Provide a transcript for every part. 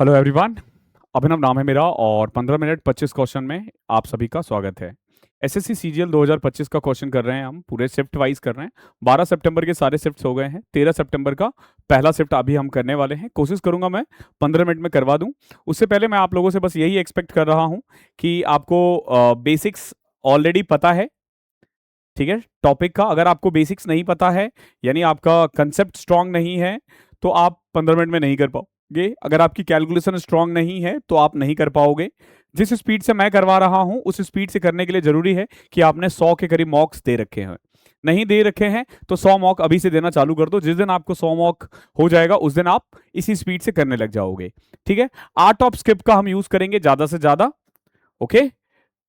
Hello everyone. अभिनव नाम है मेरा और 15 मिनट 25 क्वेश्चन में आप सभी का स्वागत है। एसएससी सीजीएल 2025 का क्वेश्चन कर रहे हैं, हम पूरे शिफ्ट वाइज कर रहे हैं। 12 सितंबर के सारे शिफ्ट्स हो गए हैं, 13 सितंबर का पहला शिफ्ट अभी हम करने वाले हैं। कोशिश करूंगा मैं 15 मिनट में करवा दूं। उससे पहले मैं आप लोगों से बस यही एक्सपेक्ट कर रहा हूं कि आपको बेसिक्स ऑलरेडी पता है, ठीक है, टॉपिक का। अगर आपको बेसिक्स नहीं पता है, यानी आपका कंसेप्ट स्ट्रांग नहीं है, तो आप 15 मिनट में नहीं कर पाओगे। अगर आपकी कैलकुलेशन स्ट्रांग नहीं है तो आप नहीं कर पाओगे। जिस स्पीड से मैं करवा रहा हूं उस स्पीड से करने के लिए जरूरी है कि आपने 100 के करीब मॉक्स दे रखे हैं। नहीं दे रखे हैं तो 100 मॉक अभी से देना चालू कर दो। जिस दिन आपको 100 मॉक हो जाएगा उस दिन आप इसी स्पीड से करने लग जाओगे, ठीक है। आर्ट ऑफ स्किप का हम यूज करेंगे ज्यादा से ज्यादा। ओके,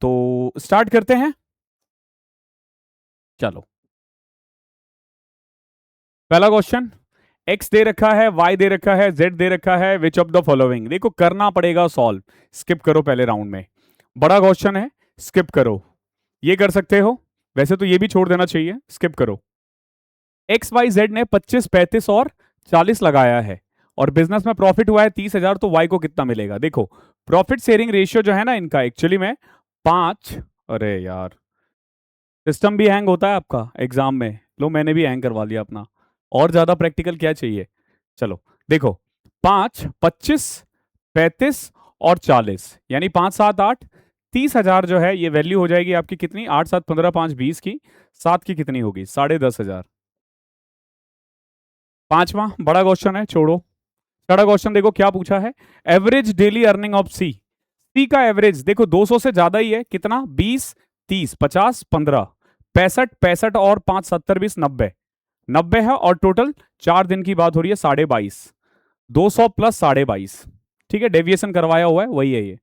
तो स्टार्ट करते हैं। चलो, पहला क्वेश्चन। एक्स दे रखा है, वाई दे रखा है, जेड दे रखा है। विच ऑफ द फॉलोइंग, देखो करना पड़ेगा सॉल्व। स्किप करो पहले राउंड में, बड़ा क्वेश्चन है, स्किप करो। ये कर सकते हो, वैसे तो ये भी छोड़ देना चाहिए, स्किप करो। एक्स वाई जेड ने 25, 35 और 40 लगाया है और बिजनेस में प्रॉफिट हुआ है 30,000, तो वाई को कितना मिलेगा। देखो प्रॉफिट शेयरिंग रेशियो जो है ना इनका एक्चुअली में 5। अरे यार, सिस्टम भी हैंग होता है आपका एग्जाम में। लो, मैंने भी हैंग करवा लिया अपना। और ज्यादा प्रैक्टिकल क्या चाहिए। चलो देखो, 5, 25, 35 और 40, यानी 5, 7, 8, 30,000 जो है ये वैल्यू हो जाएगी आपकी कितनी। 8, 7, 15, 5, 20 की, 7 की कितनी होगी, 10,500। पांचवा बड़ा क्वेश्चन है, छोड़ो। बड़ा क्वेश्चन देखो क्या पूछा है। एवरेज डेली अर्निंग ऑफ सी। सी का एवरेज देखो 200 से ज्यादा ही है, कितना, 20, 30, 50, 15, 65, 65 और 5, 70, 20, 90, 90 है। और टोटल 4 दिन की बात हो रही है, 22.5, 200 प्लस 22.5, ठीक है। डेविएशन करवाया हुआ है, वही है ये।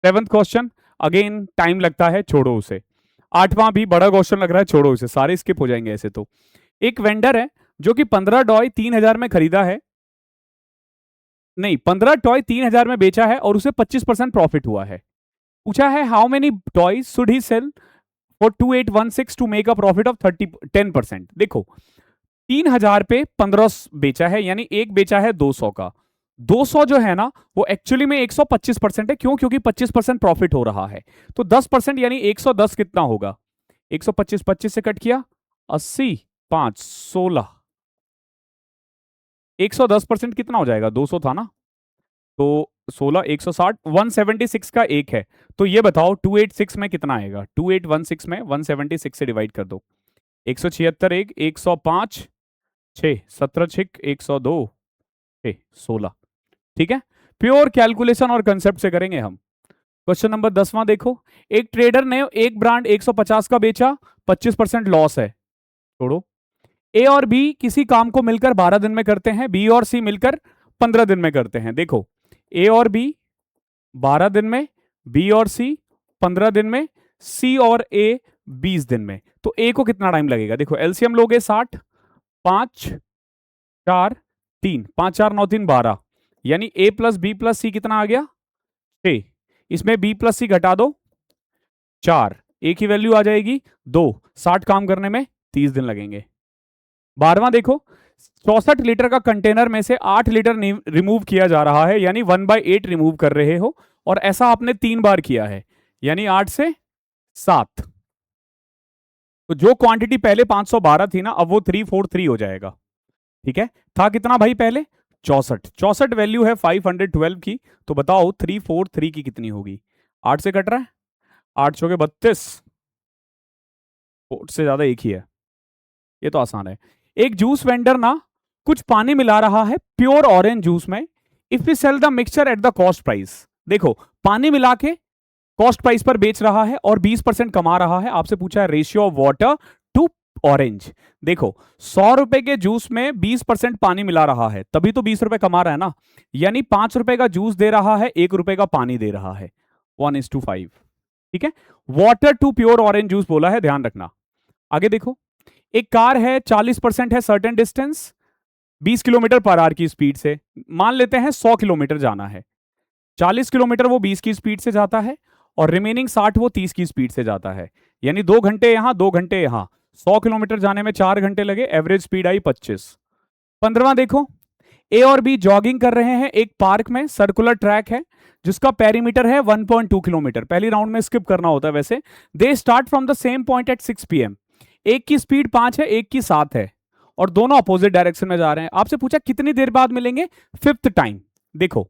सेवंथ क्वेश्चन, अगेन टाइम लगता है, छोड़ो उसे। आठवां भी बड़ा क्वेश्चन लग रहा है, छोड़ो उसे, सारे स्किप हो जाएंगे ऐसे तो। एक वेंडर है जो कि 15 टॉय 3,000 में खरीदा है, नहीं 15 टॉय 3,000 में बेचा है और उसे 25% प्रॉफिट हुआ है। पूछा है how many toys should he sell for 2816 to make a profit of 10%। देखो 3,000 पे 15 बेचा है, यानी एक बेचा है 200 का। 200 जो है ना वो एक्चुअली में 125% है। क्यों? क्योंकि 25% प्रॉफिट हो रहा है। तो 10% यानी 110 कितना होगा, 125 25 से कट किया, 80, 5, 16, 110% कितना हो जाएगा, 200 था ना, तो 16, 160, 176 का एक है। तो ये बताओ 286 में कितना आएगा। 2816 में 176 से डिवाइड कर दो। 176 एक, 105 6, 17 6, 102 6, 16, ठीक है। प्योर कैलकुलेशन और कंसेप्ट से करेंगे हम। क्वेश्चन नंबर 10वां देखो। एक ट्रेडर ने एक ब्रांड 150 का बेचा, 25% लॉस है, छोड़ो। ए और बी किसी काम को मिलकर 12 दिन में करते हैं, बी और सी मिलकर 15 दिन में करते हैं। देखो ए और बी 12 दिन में, बी और सी 15 दिन में, सी और ए 20 दिन में। तो ए को कितना टाइम लगेगा। देखो एलसीएम लोगे 60, 5, 4, 3, 5, 4, 9, 3, 12, यानी ए प्लस बी प्लस सी कितना आ गया, 6। इसमें बी प्लस सी घटा दो, 4, ए की वैल्यू आ जाएगी 2। 60 काम करने में 30 दिन लगेंगे। 12वां देखो, 64 लीटर का कंटेनर में से 8 लीटर रिमूव किया जा रहा है, यानी 1/8 रिमूव कर रहे हो, और ऐसा आपने 3 बार किया है, यानी 8 से 7। तो जो क्वांटिटी पहले 512 थी ना, अब वो 343 हो जाएगा, ठीक है। था कितना भाई पहले, 64। 64 वैल्यू है 512 की, तो बताओ 343 की कितनी होगी। 8 से कट रहा है, 8 चौके 32, 4 से ज्यादा एक ही है, ये तो आसान है। एक जूस वेंडर ना कुछ पानी मिला रहा है प्योर ऑरेंज जूस में। If we sell the mixture at the cost price, देखो पानी मिला के कॉस्ट प्राइस पर बेच रहा है और 20% कमा रहा है। आपसे पूछा है ratio of water to orange. देखो 100 रुपए के जूस में 20% पानी मिला रहा है, तभी तो 20 रुपए कमा रहा है ना। यानी 5 रुपए का जूस दे रहा है, 1 रुपए का पानी दे रहा है, 1:5, ठीक है। Water to pure orange juice बोला है, ध्यान रखना। आगे देखो, एक कार है, 40% है certain distance, 20 kilometre per hour की स्पीड से, मान लेते हैं 100 किलोमीटर जाना है। 40 किलोमीटर वो 20 की स्पीड से जाता है और रिमेनिंग 60 वो 30 की स्पीड से जाता है, यानी 2 घंटे यहां 2 घंटे यहां, 100 किलोमीटर जाने में 4 घंटे लगे, एवरेज स्पीड आई 25। 15वां देखो, ए और बी जॉगिंग कर रहे हैं एक पार्क में, सर्कुलर ट्रैक है जिसका पेरीमीटर है 1.2 किलोमीटर। पहली राउंड में स्किप करना होता है वैसे। They start from the same point at 6 PM। एक की स्पीड 5 है, एक की 7 है, और दोनों अपोजिट डायरेक्शन में जा रहे हैं। आपसे पूछा कितनी देर बाद मिलेंगे, 5th टाइम। देखो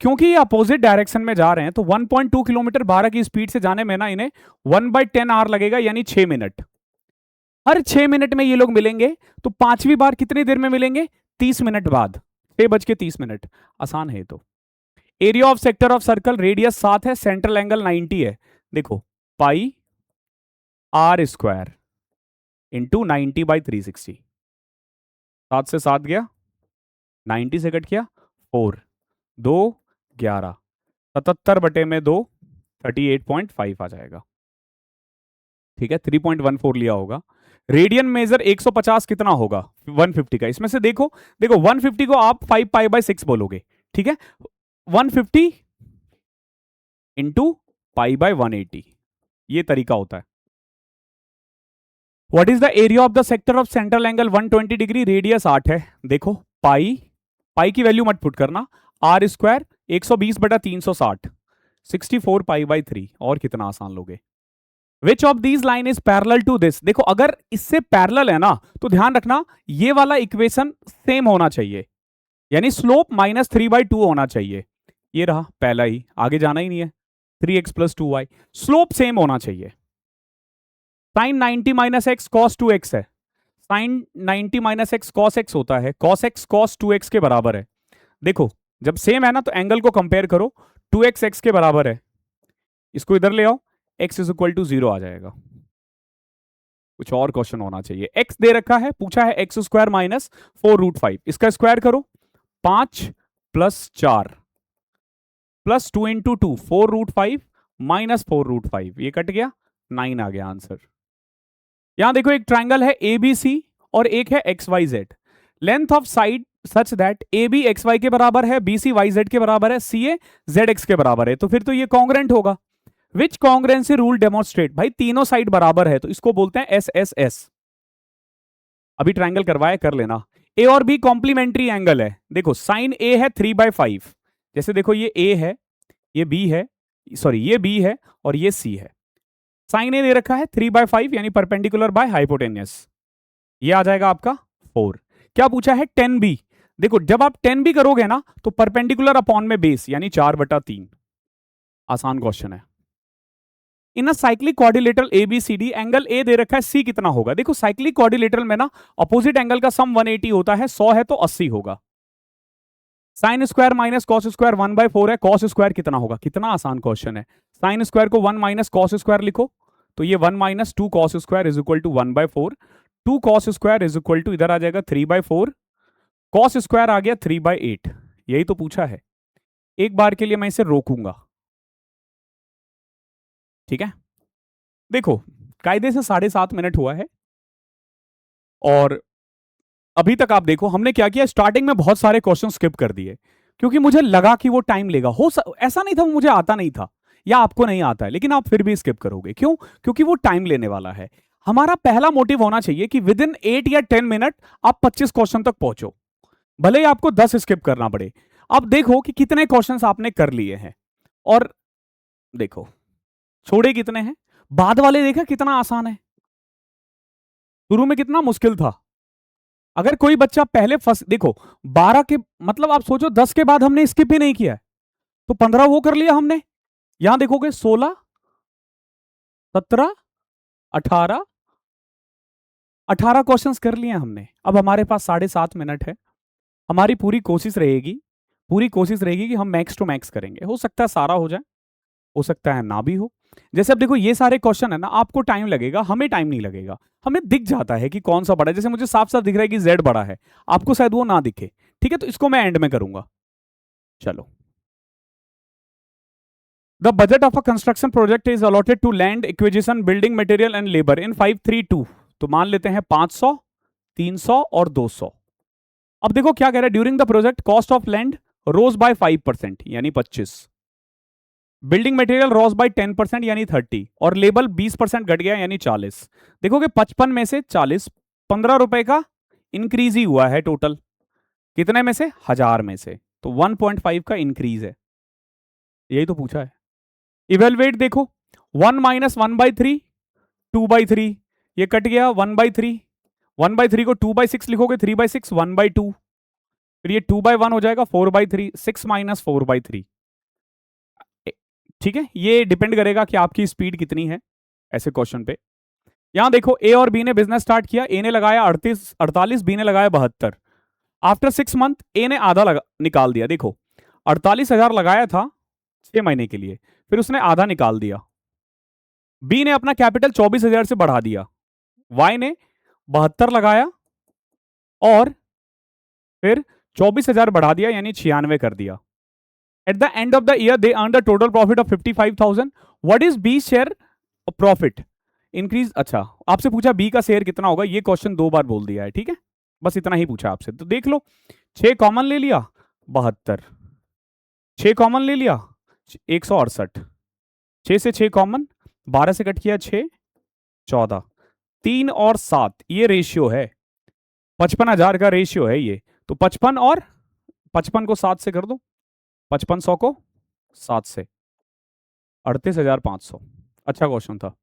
क्योंकि ये अपोजिट डायरेक्शन में जा रहे हैं तो 1.2 किलोमीटर 12 की स्पीड से जाने में ना इन्हें 1/10 आवर लगेगा, यानी 6 मिनट। हर 6 मिनट में ये लोग मिलेंगे, तो पांचवी बार कितनी देर में मिलेंगे, 30 मिनट बाद, 6:30। आसान है तो। Area of sector of circle, radius 7 है, सेंट्रल एंगल 90 है। देखो पाई आर स्क्वायर इंटू 90/360। 7 से 7 गया, 90 से कट किया 4, 2 11, 77/2 38.5 आ जाएगा। ठीक है, 3.14 लिया होगा। रेडियन मेजर 150 कितना होगा, 150 का। इसमें से देखो देखो 150 को आप 5π/6 बोलोगे, ठीक है। 150 इंटू π/180, ये तरीका होता है। What is the area of the sector of central angle 120 degree, radius 8 है। देखो पाई की वैल्यू मत पुट करना, आर स्क्वायर 120/360, 64π/3। और कितना आसान लोगे। Which of these line is parallel to this. देखो अगर इससे पैरेलल है ना तो ध्यान रखना ये वाला इक्वेशन सेम होना चाहिए, यानी स्लोप -3/2 होना चाहिए। ये रहा पहला ही, आगे जाना ही नहीं है। 3x + 2y, स्लोप सेम होना चाहिए। साइन 90 - x cos 2x है, साइन 90 - x cos x होता है, cos x cos 2x के बराबर है। देखो जब सेम है ना तो एंगल को कंपेयर करो, 2x x के बराबर है, इसको इधर ले आओ, x = 0 आ जाएगा। कुछ और क्वेश्चन होना चाहिए। x दे रखा है, पूछा है x² - 4√5, इसका स्क्वायर करो, 5 + 4 + 2 × 2 4√5 - 4√5, ये कट गया, 9 आ गया आंसर। यहां देखो एक ट्राइंगल है ABC और एक है XYZ। Length of side such that AB XY के बराबर है, BC YZ के बराबर है, CA ZX के बराबर है, तो फिर तो ये कॉन्ग्रेंट होगा। विच कॉन्ग्रेंसी रूल डेमोन्स्ट्रेट, भाई तीनों साइड बराबर है तो इसको बोलते हैं SSS। अभी ट्राइंगल करवाया, कर लेना। A और B कॉम्प्लीमेंट्री एंगल है। देखो साइन A है 3/5, जैसे देखो ये A है, ये B है, सॉरी ये B है और ये C है। साइन A दे रखा है 3/5 यानी परपेंडिकुलर बाय हाइपोटेनियस, ये आ जाएगा आपका 4। क्या पूछा है 10B। देखो जब आप 10B करोगे ना तो परपेंडिकुलर अपॉन में बेस यानी 4/3। आसान क्वेश्चन है। In a cyclic quadrilateral ABCD, angle A दे रखा है, C कितना होगा। देखो साइक्लिक क्वाड्रिलेटरल में ना अपोजिट एंगल का सम 180 होता है, 100 है तो 80 होगा। Sine square minus cos square 1/4 है, कॉस स्क्वायर कितना होगा। कितना आसान क्वेश्चन है। साइन स्क्वायर को 1 - कॉस स्क्वायर लिखो, तो ये 1 - 2 कॉस स्क्वायर = 1/4। 2 कॉस स्क्वायर = इधर आ जाएगा 3/4, कॉस स्क्वायर आ गया 3/8। यही तो पूछा है। एक बार के लिए मैं इसे रोकूंगा, ठीक है। देखो कायदे से 7.5 मिनट हुआ है और अभी तक आप देखो हमने क्या किया, स्टार्टिंग में बहुत सारे क्वेश्चन स्किप कर दिए क्योंकि मुझे लगा कि वो टाइम लेगा। ऐसा नहीं था मुझे आता नहीं था या आपको नहीं आता है, लेकिन आप फिर भी स्किप करोगे। क्यों? क्योंकि वो टाइम लेने वाला है। हमारा पहला मोटिव होना चाहिए कि विद इन 8 या 10 मिनट आप 25 क्वेश्चन तक पहुंचो, भले ही आपको 10 स्किप करना पड़े। अब देखो कि कितने क्वेश्चंस आपने कर लिए हैं और देखो छोड़े कितने हैं। बाद वाले देखा कितना आसान है, शुरू में कितना मुश्किल था। अगर कोई बच्चा पहले फर्स्ट देखो 12 के मतलब आप सोचो 10 के बाद हमने स्किप ही नहीं किया है तो 15 वो कर लिया हमने। यहां देखोगे 16 17 18 18 क्वेश्चंस कर लिए हमने। अब हमारे पास 7.5 मिनट है। हमारी पूरी कोशिश रहेगी कि हम मैक्स टू मैक्स करेंगे। हो सकता है सारा हो जाए, हो सकता है ना भी हो। जैसे अब देखो ये सारे क्वेश्चन है ना, आपको टाइम लगेगा, हमें टाइम नहीं लगेगा। हमें दिख जाता है कि कौन सा बड़ा है। जैसे मुझे साफ साफ दिख रहा है कि Z बड़ा है, आपको शायद वो ना दिखे, ठीक है। तो इसको मैं एंड में करूंगा। चलो, the budget of a construction project is allotted to land acquisition building material and labour in 532। तो मान लेते हैं 500 300 और 200। अब देखो क्या कह रहा है, during the project cost of land rose by 5% यानी 25, बिल्डिंग मटेरियल रॉस बाय 10% यानी 30 और लेबल 20% घट गया यानी 40। देखोगे 55 में से 40, 15 रुपए का इंक्रीज ही हुआ है टोटल। कितने में से? 1000 में से। तो 1.5 का इंक्रीज है, यही तो पूछा है। इवेलुएट देखो, 1 - 1/3, 2/3, ये कट गया 1/3, 1/3 को 2/6 लिखोगे, 3/6, 1/2, फिर ये 2/1 हो जाएगा 4/3, 6 - 4/3। ठीक है, ये डिपेंड करेगा कि आपकी स्पीड कितनी है ऐसे क्वेश्चन पे। यहां देखो, ए और बी ने बिजनेस स्टार्ट किया, ए ने लगाया 48, बी ने लगाया 72। आफ्टर 6 मंथ ए ने आधा निकाल दिया। देखो 48,000 लगाया था 6 महीने के लिए, फिर उसने आधा निकाल दिया। बी ने अपना कैपिटल 24,000 से बढ़ा दिया, वाई ने 72 लगाया और फिर 24,000 बढ़ा दिया, यानी 96 कर दिया। At the end of the year they earn the total profit of 55,000। What is B share profit increase? अच्छा, आपसे पूछा बी का शेयर कितना होगा, ये क्वेश्चन 2 बार बोल दिया है। ठीक है, बस इतना ही पूछा आपसे, तो देख लो। 6 कॉमन ले लिया, 72, 6 कॉमन ले लिया, 168, 6 से 6 कॉमन, 12 से कट किया 6, 14, 3 और 7, ये रेशियो है, 55,000 का रेशियो है ये। तो 55 और 55 को 7 से कर दो, 5500 को 7 से, 38,500। अच्छा क्वेश्चन था।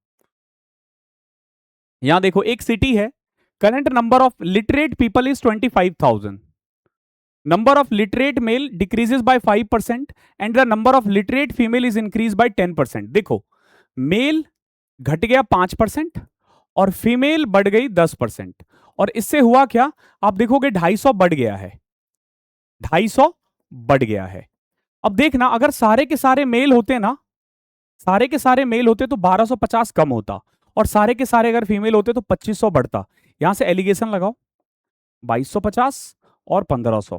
यहां देखो, एक सिटी है, current number of literate people is 25,000, number of literate male decreases by 5% and the number of literate female is increase by 10%। देखो, मेल घट गया 5% और फीमेल बढ़ गई 10%, और इससे हुआ क्या? आप देखोगे 250 बढ़ गया है, 250 बढ़ गया है। अब देखना, अगर सारे के सारे मेल होते ना, सारे के सारे मेल होते तो 1250 कम होता, और सारे के सारे अगर फीमेल होते तो 2500 बढ़ता। यहां से एलिगेशन लगाओ, 2250 और 1500,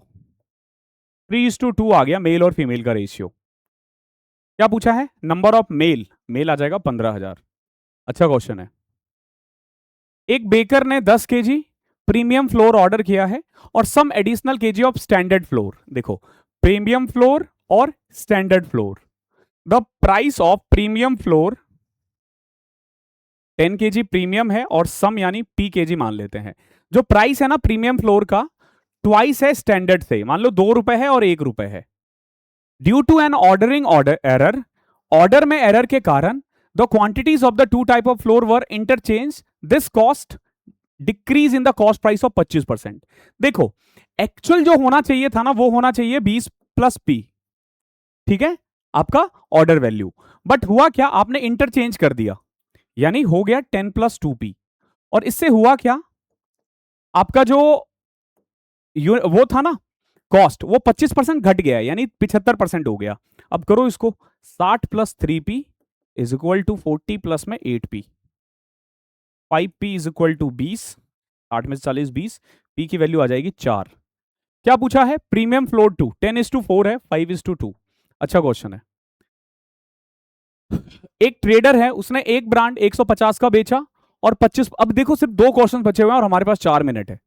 3:2 आ गया मेल और फीमेल का रेशियो। क्या पूछा है? नंबर ऑफ मेल, मेल आ जाएगा 15,000। अच्छा क्वेश्चन है। एक बेकर ने 10 केजी प्रीमियम फ्लोर ऑर्डर किया है और some additional kg of standard flour. देखो, प्रीमियम फ्लोर और standard flour, the price of premium flour 10 kg premium है और सम यानी पी केजी मान लेते हैं। जो प्राइस है ना प्रीमियम फ्लोर का, ट्वाइस है स्टैंडर्ड से, मान लो 2 रुपए है और 1 रुपए है। Due to an ordering order error, order में एरर के कारण the quantities of the two type of flour were interchange, this cost decrease in the cost price of 25%। देखो, एक्चुअल जो होना चाहिए था ना, वो होना चाहिए 20 प्लस पी, ठीक है, आपका ऑर्डर वैल्यू। बट हुआ क्या? आपने इंटरचेंज कर दिया, यानी हो गया 10 + 2p, और इससे हुआ क्या? आपका जो वो था ना कॉस्ट, वो 25% घट गया, यानी 75% हो गया। अब करो इसको, 60 + 3p is equal to 40 plus में 8p, 5p is equal to 20, 8 में से 40 20, p की वैल्यू आ जाएगी 4। क्या पूछा है? प्रीमियम फ्लोर 2, 10:4 है, 5:2। अच्छा क्वेश्चन है। एक ट्रेडर है, उसने एक ब्रांड 150 का बेचा और 25। अब देखो, सिर्फ 2 क्वेश्चन बचे हुए हैं और हमारे पास 4 मिनट है।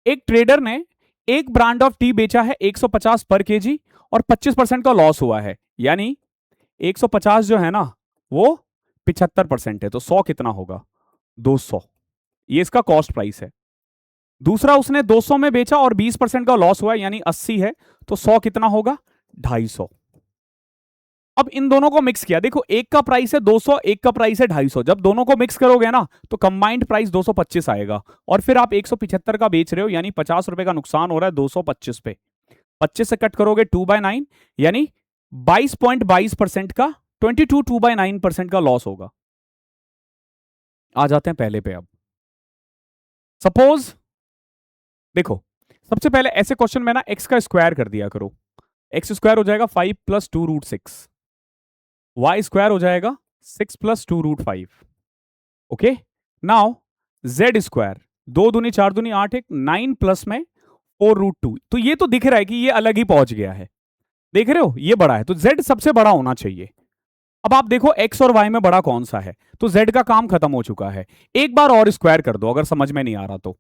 एक ट्रेडर ने एक ब्रांड ऑफ टी बेचा है 150 पर केजी और 25% का लॉस हुआ है, यानी 150 जो है ना वो 75% है, तो 100 कितना होगा? 200। ये इसका कॉस्ट प्राइस है। दूसरा, उसने 200 में बेचा और 20% का लॉस हुआ है, यानी 80 है, तो 100 कितना होगा? 250। अब इन दोनों को मिक्स किया, देखो एक का प्राइस है 200, एक का प्राइस है 250, जब दोनों को मिक्स करोगे ना तो कंबाइंड प्राइस 225 आएगा, और फिर आप 175 का बेच रहे हो, यानी 50 रुपए का नुकसान हो रहा है 225 पे। 25 से कट करोगे 2/9, यानी 22.22% का 2/9% का लॉस होगा। आ जाते हैं पहले पे। अब सपोज देखो, सबसे पहले ऐसे क्वेश्चन में ना एक्स का स्क्वायर कर दिया करो, एक्स स्क्वायर हो जाएगा 5 + 2√6, वाई स्क्वायर हो जाएगा 6 + 2√5। ओके, नाउ जेड स्क्वायर, 2 दूनी 4 दूनी 8, 9 प्लस में 4√2। तो ये तो दिख रहा है कि ये अलग ही पहुंच गया है, देख रहे हो, ये बड़ा है, तो जेड सबसे बड़ा होना चाहिए। अब आप देखो एक्स और वाई में बड़ा कौन सा है, तो जेड का काम खत्म हो चुका है। एक बार और स्क्वायर कर दो अगर समझ में नहीं आ रहा तो।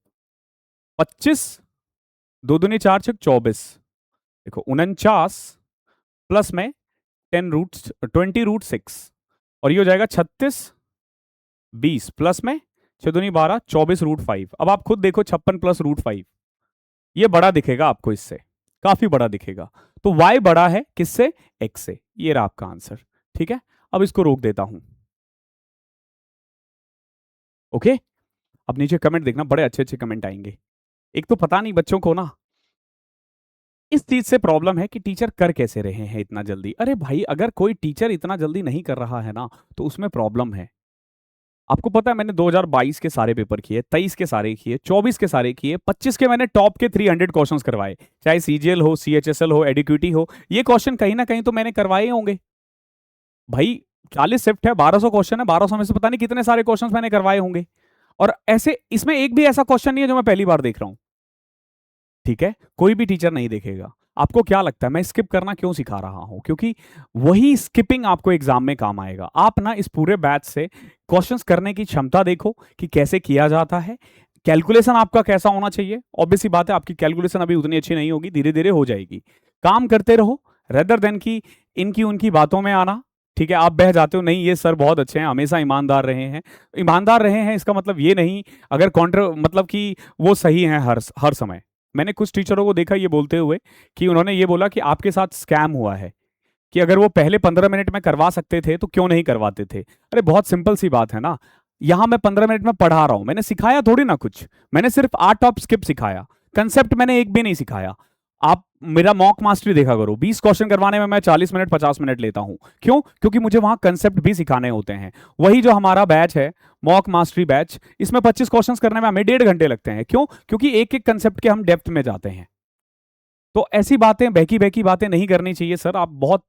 25, 2 दूनी 4 6 24, देखो 49 प्लस में 20√6, और ये हो जाएगा 36, 20 प्लस में 6 दूनी 12, 24√5। अब आप खुद देखो 56 + √5, ये बड़ा दिखेगा आपको इससे, काफी बड़ा दिखेगा। तो y बड़ा है किससे? x से। ये रहा आपका आंसर। ठीक है, अब इसको रोक देता हूं। ओके, अब नीचे कमेंट देखना, बड़े अच्छे अच्छे कमेंट आएंगे। एक तो पता नहीं बच्चों को ना इस चीज से प्रॉब्लम है कि टीचर कर कैसे रहे हैं इतना जल्दी। अरे भाई, अगर कोई टीचर इतना जल्दी नहीं कर रहा है ना तो उसमें प्रॉब्लम है। आपको पता है मैंने 2022 के सारे पेपर किए, 23 के सारे किए, 24 के सारे किए, 25 के मैंने टॉप के 300 क्वेश्चंस करवाए, चाहे सीजीएल हो, सीएचएसएल हो, एडिक्यूटी हो। ये क्वेश्चन कहीं ना कहीं तो मैंने करवाए होंगे भाई। 40 शिफ्ट है, 1200 क्वेश्चन है, 1200 में से पता नहीं कितने सारे क्वेश्चंस मैंने करवाए होंगे। और ऐसे इसमें एक भी ऐसा क्वेश्चन नहीं है जो मैं पहली बार देख रहा हूं। ठीक है, कोई भी टीचर नहीं देखेगा। आपको क्या लगता है मैं स्किप करना क्यों सिखा रहा हूं? क्योंकि वही स्किपिंग आपको एग्जाम में काम आएगा। आप ना इस पूरे बैच से क्वेश्चंस करने की क्षमता देखो कि कैसे किया जाता है, कैलकुलेशन आपका कैसा होना चाहिए। ऑब्वियसली बात है आपकी कैलकुलेशन अभी उतनी अच्छी नहीं होगी, धीरे धीरे हो जाएगी। काम करते रहो रेदर देन की इनकी उनकी बातों में आना। ठीक है, आप बह जाते हो, नहीं ये सर बहुत अच्छे हैं, हमेशा ईमानदार रहे हैं। ईमानदार रहे हैं इसका मतलब ये नहीं अगर कॉन्ट्र मतलब कि वो सही है हर समय। मैंने कुछ टीचरों को देखा ये बोलते हुए कि उन्होंने ये बोला कि आपके साथ स्कैम हुआ है, कि अगर वो पहले 15 मिनट में करवा सकते थे तो क्यों नहीं करवाते थे। अरे बहुत सिंपल सी बात है ना, यहां मैं 15 मिनट में पढ़ा रहा हूं, मैंने सिखाया थोड़ी ना कुछ, मैंने सिर्फ 8 टॉप स्किप सिखाया, कंसेप्ट मैंने एक भी नहीं सिखाया। आप मेरा मॉक मास्टरी देखा करो, 20 क्वेश्चन करवाने में मैं 40 मिनट 50 मिनट लेता हूं। क्यों? क्योंकि मुझे वहां कंसेप्ट भी सिखाने होते हैं। वही जो हमारा बैच है मॉक मास्टरी बैच, इसमें 25 क्वेश्चंस करने में हमें 1.5 घंटे लगते हैं। क्यों? क्योंकि एक एक कंसेप्ट के हम डेप्थ में जाते हैं। तो ऐसी बातें बहकी बहकी बातें नहीं करनी चाहिए सर। आप बहुत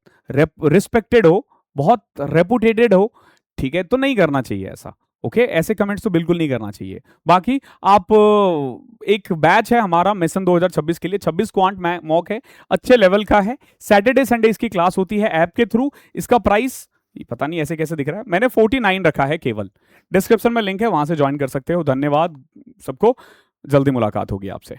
रिस्पेक्टेड हो, बहुत रेपुटेटेड हो, ठीक है, तो नहीं करना चाहिए ऐसा। ओके, ऐसे कमेंट्स तो बिल्कुल नहीं करना चाहिए। बाकी आप एक बैच है हमारा मिशन 2026 के लिए, 26 क्वांट मॉक है, अच्छे लेवल का है। सैटरडे संडे इसकी क्लास होती है ऐप के थ्रू। इसका प्राइस पता नहीं ऐसे कैसे दिख रहा है, मैंने 49 रखा है केवल। डिस्क्रिप्शन में लिंक है, वहां से ज्वाइन कर सकते हो। धन्यवाद सबको, जल्दी मुलाकात होगी आपसे।